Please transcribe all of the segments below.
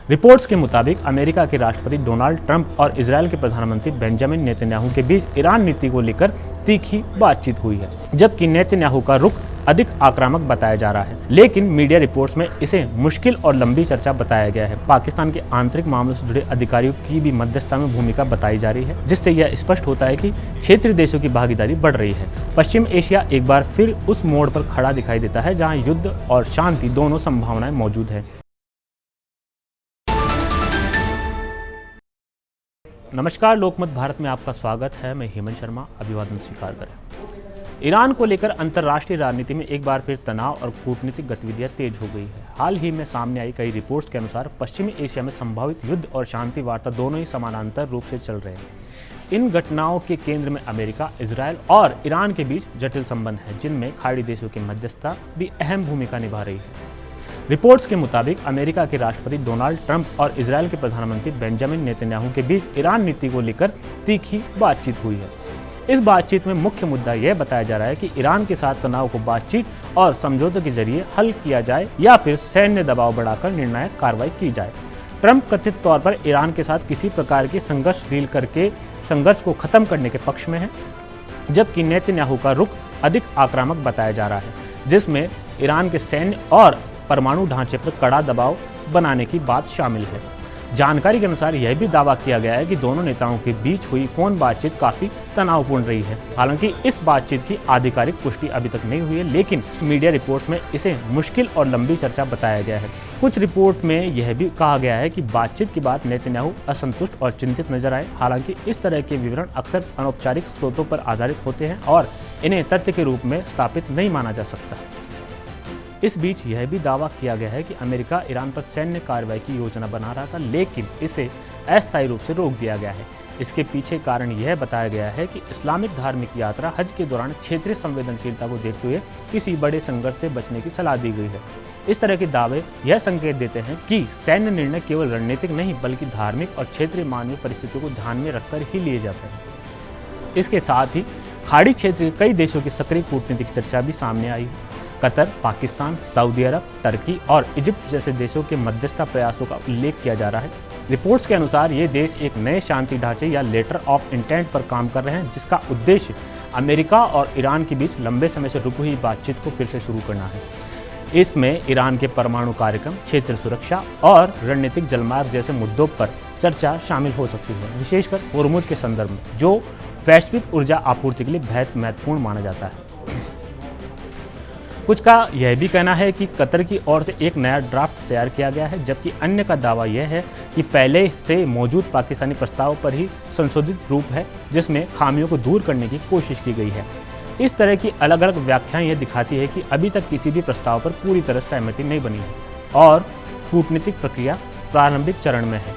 Reports के मुताबिक America के राष्ट्रपति डोनाल्ड ट्रंप और इजरायल के प्रधानमंत्री बेंजामिन नेतन्याहू के बीच ईरान नीति को लेकर तीखी बातचीत हुई है, जबकि नेतन्याहू का रुख अधिक आक्रामक बताया जा रहा है। लेकिन मीडिया रिपोर्ट्स में इसे मुश्किल और लंबी चर्चा बताया गया है। पाकिस्तान के आंतरिक मामलों से जुड़े अधिकारियों की भी मध्यस्थता में भूमिका बताई जा रही है, जिससे यह स्पष्ट होता है कि क्षेत्रीय देशों की भागीदारी बढ़ रही है। पश्चिम एशिया एक बार फिर उस मोड़ पर खड़ा दिखाई देता है जहां युद्ध और शांति दोनों संभावनाएं मौजूद है। नमस्कार, लोकमत भारत में आपका स्वागत है। मैं हेमंत शर्मा, अभिवादन स्वीकार करें। ईरान को लेकर अंतर्राष्ट्रीय राजनीति में एक बार फिर तनाव और कूटनीतिक गतिविधियां तेज हो गई है। हाल ही में सामने आई कई रिपोर्ट्स के अनुसार पश्चिमी एशिया में संभावित युद्ध और शांति वार्ता दोनों ही समानांतर रूप से चल रहे हैं। इन घटनाओं के केंद्र में अमेरिका, इजरायल और ईरान के बीच जटिल संबंध हैं, जिनमें खाड़ी देशों की मध्यस्थता भी अहम भूमिका निभा रही है। रिपोर्ट्स के मुताबिक अमेरिका के राष्ट्रपति डोनाल्ड ट्रंप और इजरायल के प्रधानमंत्री बेंजामिन नेतन्याहू के बीच ईरान नीति को लेकर तीखी बातचीत हुई है। इस बातचीत में मुख्य मुद्दा यह बताया जा रहा है कि ईरान के साथ तनाव को बातचीत और समझौते के जरिए हल किया जाए या फिर सैन्य दबाव बढ़ाकर निर्णायक कार्रवाई की जाए। ट्रंप कथित तौर पर ईरान के साथ किसी प्रकार की संघर्ष डील करके संघर्ष को खत्म करने के पक्ष में है, जबकि नेतन्याहू का रुख अधिक आक्रामक बताया जा रहा है, जिसमें ईरान के सैन्य और परमाणु ढांचे पर कड़ा दबाव बनाने की बात शामिल है। जानकारी के अनुसार यह भी दावा किया गया है कि दोनों नेताओं के बीच हुई फोन बातचीत काफी तनावपूर्ण रही है। हालांकि इस बातचीत की आधिकारिक पुष्टि अभी तक नहीं हुई है, लेकिन मीडिया रिपोर्ट्स में इसे मुश्किल और लंबी चर्चा बताया गया है। कुछ रिपोर्ट में यह भी कहा गया है कि बातचीत के बाद नेतन्याहू असंतुष्ट और चिंतित नजर आए। हालांकि इस तरह के विवरण अक्सर अनौपचारिक स्रोतों पर आधारित होते हैं और इन्हें तथ्य के रूप में स्थापित नहीं माना जा सकता। इस बीच यह भी दावा किया गया है कि अमेरिका ईरान पर सैन्य कार्रवाई की योजना बना रहा था, लेकिन इसे अस्थायी रूप से रोक दिया गया है। इसके पीछे कारण यह बताया गया है कि इस्लामिक धार्मिक यात्रा हज के दौरान क्षेत्रीय संवेदनशीलता को देखते हुए किसी बड़े संघर्ष से बचने की सलाह दी गई है। इस तरह के दावे यह संकेत देते हैं कि सैन्य निर्णय केवल रणनीतिक नहीं बल्कि धार्मिक और क्षेत्रीय मानवीय परिस्थितियों को ध्यान में रखकर ही लिए जाते हैं। इसके साथ ही खाड़ी क्षेत्र के कई देशों की सक्रिय कूटनीतिक चर्चा भी सामने आई है। कतर, पाकिस्तान, सऊदी अरब, टर्की और इजिप्ट जैसे देशों के मध्यस्थता प्रयासों का उल्लेख किया जा रहा है। रिपोर्ट्स के अनुसार ये देश एक नए शांति ढांचे या लेटर ऑफ इंटेंट पर काम कर रहे हैं, जिसका उद्देश्य अमेरिका और ईरान के बीच लंबे समय से रुकी हुई बातचीत को फिर से शुरू करना है। इसमें ईरान के परमाणु कार्यक्रम, क्षेत्रीय सुरक्षा और रणनीतिक जलमार्ग जैसे मुद्दों पर चर्चा शामिल हो सकती है, विशेषकर होर्मुज के संदर्भ में, जो वैश्विक ऊर्जा आपूर्ति के लिए बेहद महत्वपूर्ण माना जाता है। कुछ का यह भी कहना है कि कतर की ओर से एक नया ड्राफ्ट तैयार किया गया है, जबकि अन्य का दावा यह है कि पहले से मौजूद पाकिस्तानी प्रस्ताव पर ही संशोधित रूप है, जिसमें खामियों को दूर करने की कोशिश की गई है। इस तरह की अलग अलग व्याख्याएं यह दिखाती है कि अभी तक किसी भी प्रस्ताव पर पूरी तरह सहमति नहीं बनी है और कूटनीतिक प्रक्रिया प्रारंभिक चरण में है।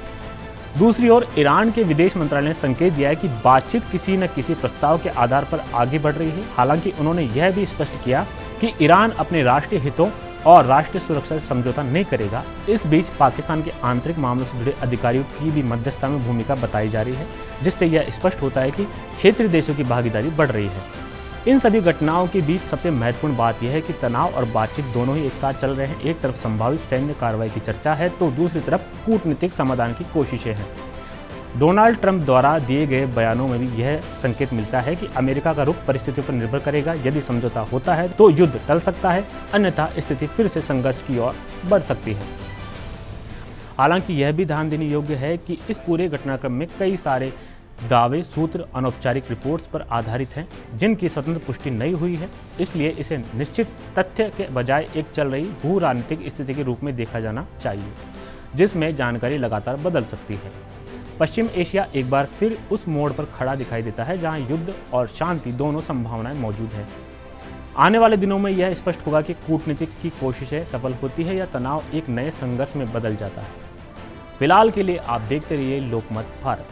दूसरी ओर ईरान के विदेश मंत्रालय ने संकेत दिया है कि बातचीत किसी न किसी प्रस्ताव के आधार पर आगे बढ़ रही है। हालांकि उन्होंने यह भी स्पष्ट किया कि ईरान अपने राष्ट्रीय हितों और राष्ट्रीय सुरक्षा से समझौता नहीं करेगा। इस बीच पाकिस्तान के आंतरिक मामलों से जुड़े अधिकारियों की भी मध्यस्थता में भूमिका बताई जा रही है, जिससे यह स्पष्ट होता है कि क्षेत्रीय देशों की भागीदारी बढ़ रही है। इन सभी घटनाओं के बीच सबसे महत्वपूर्ण बात यह है कि तनाव और बातचीत दोनों ही एक साथ चल रहे हैं। एक तरफ संभावित सैन्य कार्रवाई की चर्चा है, तो दूसरी तरफ कूटनीतिक समाधान की कोशिशें हैं। डोनाल्ड ट्रंप द्वारा दिए गए बयानों में भी यह संकेत मिलता है कि अमेरिका का रुख परिस्थितियों पर निर्भर करेगा। यदि समझौता होता है तो युद्ध टल सकता है, अन्यथा स्थिति फिर से संघर्ष की ओर बढ़ सकती है। हालांकि यह भी ध्यान देने योग्य है कि इस पूरे घटनाक्रम में कई सारे दावे, सूत्र, अनौपचारिक रिपोर्ट्स पर आधारित हैं, जिनकी स्वतंत्र पुष्टि नहीं हुई है। इसलिए इसे निश्चित तथ्य के बजाय एक चल रही भू राजनीतिक स्थिति के रूप में देखा जाना चाहिए, जिसमें जानकारी लगातार बदल सकती है। पश्चिम एशिया एक बार फिर उस मोड़ पर खड़ा दिखाई देता है जहां युद्ध और शांति दोनों संभावनाएं मौजूद हैं। आने वाले दिनों में यह स्पष्ट होगा कि कूटनीतिक की कोशिशें सफल होती है या तनाव एक नए संघर्ष में बदल जाता है। फिलहाल के लिए आप देखते रहिए लोकमत भारत।